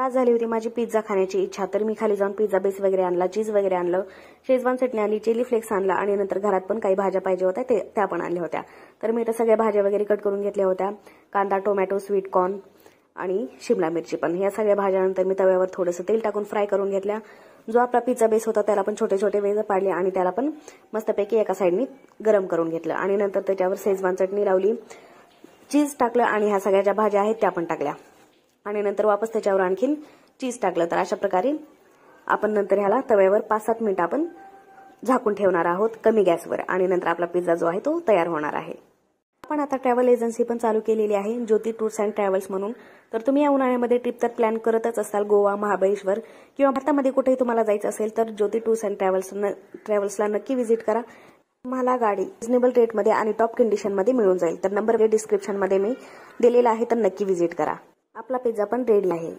आज झाली होती माझी पिझ्झा खाण्याची इच्छा, तर मी खाली जाऊन पिझ्झा बेस वगैरे आणला, चीज वगैरे आणलं, शेजवान चटणी आणली, चिली फ्लेक्स आणला आणि नंतर घरात पण काही भाज्या पाहिजे होत्या त्या पण आणल्या होत्या. तर मी तर सगळ्या भाज्या वगैरे कट करून घेतल्या होत्या. कांदा, टोमॅटो, स्वीट कॉर्न आणि शिमला मिरची पण. या सगळ्या भाज्यानंतर मी तव्यावर थोडंसं तेल टाकून फ्राय करून घेतल्या. जो आपला पिझ्झा बेस होता त्याला पण छोटे छोटे वेळ पाडले आणि त्याला पण मस्तपैकी एका साईडनी गरम करून घेतलं आणि नंतर त्याच्यावर शेजवान चटणी लावली, चीज टाकलं आणि ह्या सगळ्या ज्या भाज्या आहेत त्या पण टाकल्या आणि नंतर वापस त्याच्यावर आणखीन चीज टाकलं. तर अशा प्रकारे आपण नंतर ह्याला तव्यावर 5-7 मिनिटं आपण झाकून ठेवणार आहोत कमी गॅसवर आणि नंतर आपला पिझ्झा जो आहे तो तयार होणार आहे. आपण आता ट्रॅव्हल एजन्सी पण चालू केलेली आहे, ज्योती टूर्स अँड ट्रॅव्हल्स म्हणून. तर तुम्ही या उन्हाळ्यामध्ये ट्रिप तर प्लॅन करतच असाल, गोवा, महाबळेश्वर किंवा भारतामध्ये कुठेही तुम्हाला जायचं असेल तर ज्योती टूर्स अँड ट्रॅव्हल्सला नक्की व्हिजिट करा. तुम्हाला गाडी रिजनेबल रेटमध्ये आणि टॉप कंडिशनमध्ये मिळून जाईल. तर नंबर डिस्क्रिप्शनमध्ये मी दिलेला आहे, तर नक्की व्हिजिट करा. आपला पिझ्झा पण रेडी आहे.